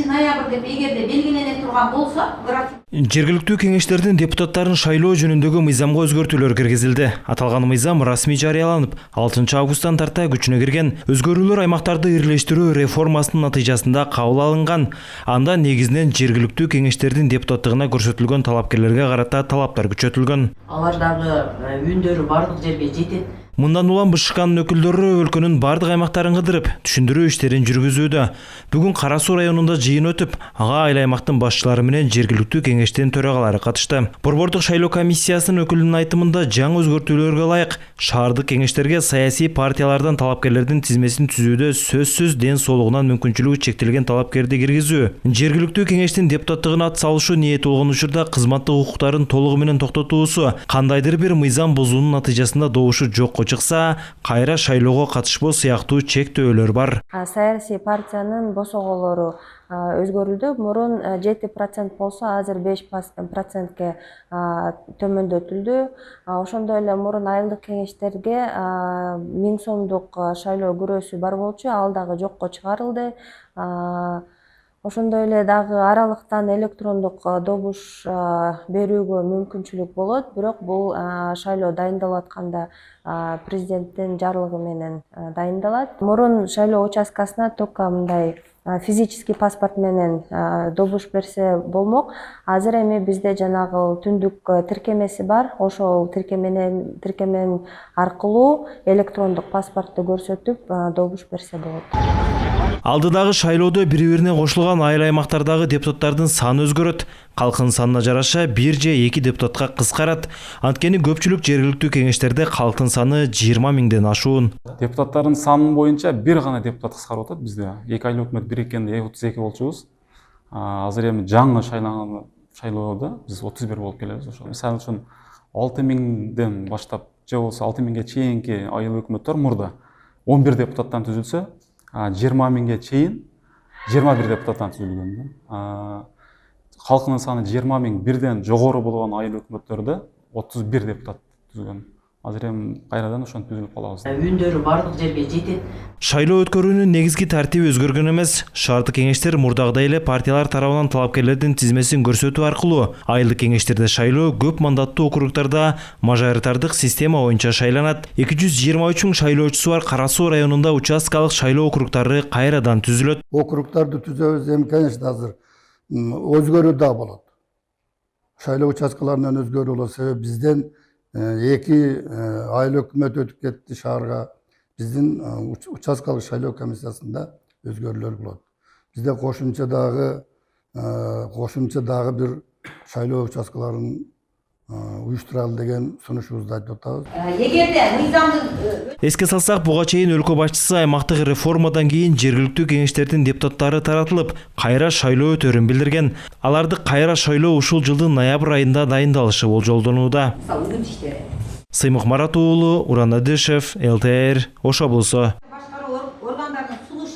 ноябрь деп эгерде белгилене турган болсо, график. Жергиликтүү кеңештердин депутаттарын шайлоо жөнүндөгү мыйзамга өзгөртүүлөр киргизилди. Аталган мыйзам расмий жарыяланып, 6 августтан тарта күчүнө кирген. Өзгөрүүлөр аймактарды ирлештирүү реформасынын натыйжасында кабыл алынган. Анда негизинен жергиликтүү кеңештердин депутаттыгына көрсөтүлгөн талапкерлерге карата талаптар күчөтүлгөн. Алардагы үндөрү бардык жерге жетет. Мындан улам БШКнын өкүлдөрү өлкөнүн бардык аймактарын кыдырып, түшүндүрүү иштерин жүргүзүүдө. Бүгүн Кара Суу районунда жыйын өтүп, ага айыл аймактын башчылары менен жергиликтүү кеңештин төрагалары катышты. Борбордук шайлоо комиссиясынын өкүлүнүн айтымында жаңы өзгөртүүлөргө ылайык шаардык кеңештерге саясий партиялардан талапкерлердин тизмесин түзүүдө сөзсүз ден соолугунан мүмкүнчүлүгү чектелген талапкерди киргизүү, жергиликтүү кеңештин депутаттыгына ат салышуу ниети болгон учурда кызматтык укуктарын толугу менен токтотуусу, кандайдыр бир мыйзам бузуунун натыйжасында добушу жокко чыкса, кайра шайлоого катышпоо сыяктуу чектөөлөр бар. Саясий партиянын босоголору өзгөрүлдү. Мурун 7% болсо, азыр 5%ке төмөндөтүлдү. Ошондой эле мурун айылдык кеңештерге 1000 сомдук шайлоо күрөөсү бар болчу, ал дагы жокко чыгарылды. Ошондой эле дагы аралыктан электрондук добуш берүүгө мүмкүнчүлүк болот, бирок бул шайлоо дайындалып атканда президенттин жарлыгы менен дайындалат. Мурун шайлоо участкасына только мындай физический паспорт менен добуш берсе болмок. Азыр эми бизде жанагы түндүк тиркемеси бар. Ошол тиркемен аркылуу электрондук паспортты көрсөтүп добуш берсе болот. Алдыдагы шайлоодо бири-бирине кошулган айыл аймактардагы депутаттардын саны өзгөрөт. Калкын санына жараша 1 же 2 депутатка кыскарат. Анткени көпчүлүк жергиликтүү кеңештерде калктын саны 20 миңден ашуун. Депутаттардын санын боюнча бир гана депутат кыскарып атат bizde. 2 айыл өкмөт бириккенде 32 болчубуз. Азыр эми жаңы шайланган шайлоодо биз 31 болуп келебиз. Ошол мисалы үчүн 6 миңден баштап же болсо 6 миңге чейинки айыл өкмөттөр мурда 11 депутаттан түзүлсө, 20 миңге чейин 21 депутаттан түзүлгөн. Халкынын саны 20 миң бирден жогору болгон айыл өкмөттөрдө 31 депутат түзүлгөн. Азыр эми кайрадан ошентип түзүлүп калабыз. Үндөрү бардык жерге жетет. Шайлоо өткөрүүнүн негизги тартиби өзгөргөн эмес. Шаардык кеңештер мурдагыдай эле партиялар тарабынан талапкерлердин тизмесин көрсөтүү аркылуу, айылдык кеңештерде шайлоо көп мандаттуу округдарда мажоритардык система боюнча шайланат. 223 миң шайлоочусу бар Кара Суу районунда участкалык шайлоо округдары кайрадан түзүлөт. Округдарды түзөбүз, эми конечно азыр өзгөрүү да болот. Шайлоо участкаларынын өзгөрүү болот, себеби бизден 2 айыл өкмөт өтүп кетти шаарга. Биздин участкалык шайлоо комиссиясында өзгөрүүлөр болот. Бизде кошумча дагы бир шайлоо участкаларын уюштуралы деген сунушубузду айтып атабыз. Эгерде мыйзамдын Эске салсак, буга чейин өлкө башчысы аймактык реформадан кийин жергиликтүү кеңештердин депутаттары таратылып, кайра шайлоо өтөрүн билдирген. Аларды кайра шайлоо ушул жылдын ноябрь айында дайындалышы болжолдонууда. Сыймык Марат уулу, Уран Адышев, ЛТР, Ош облусу.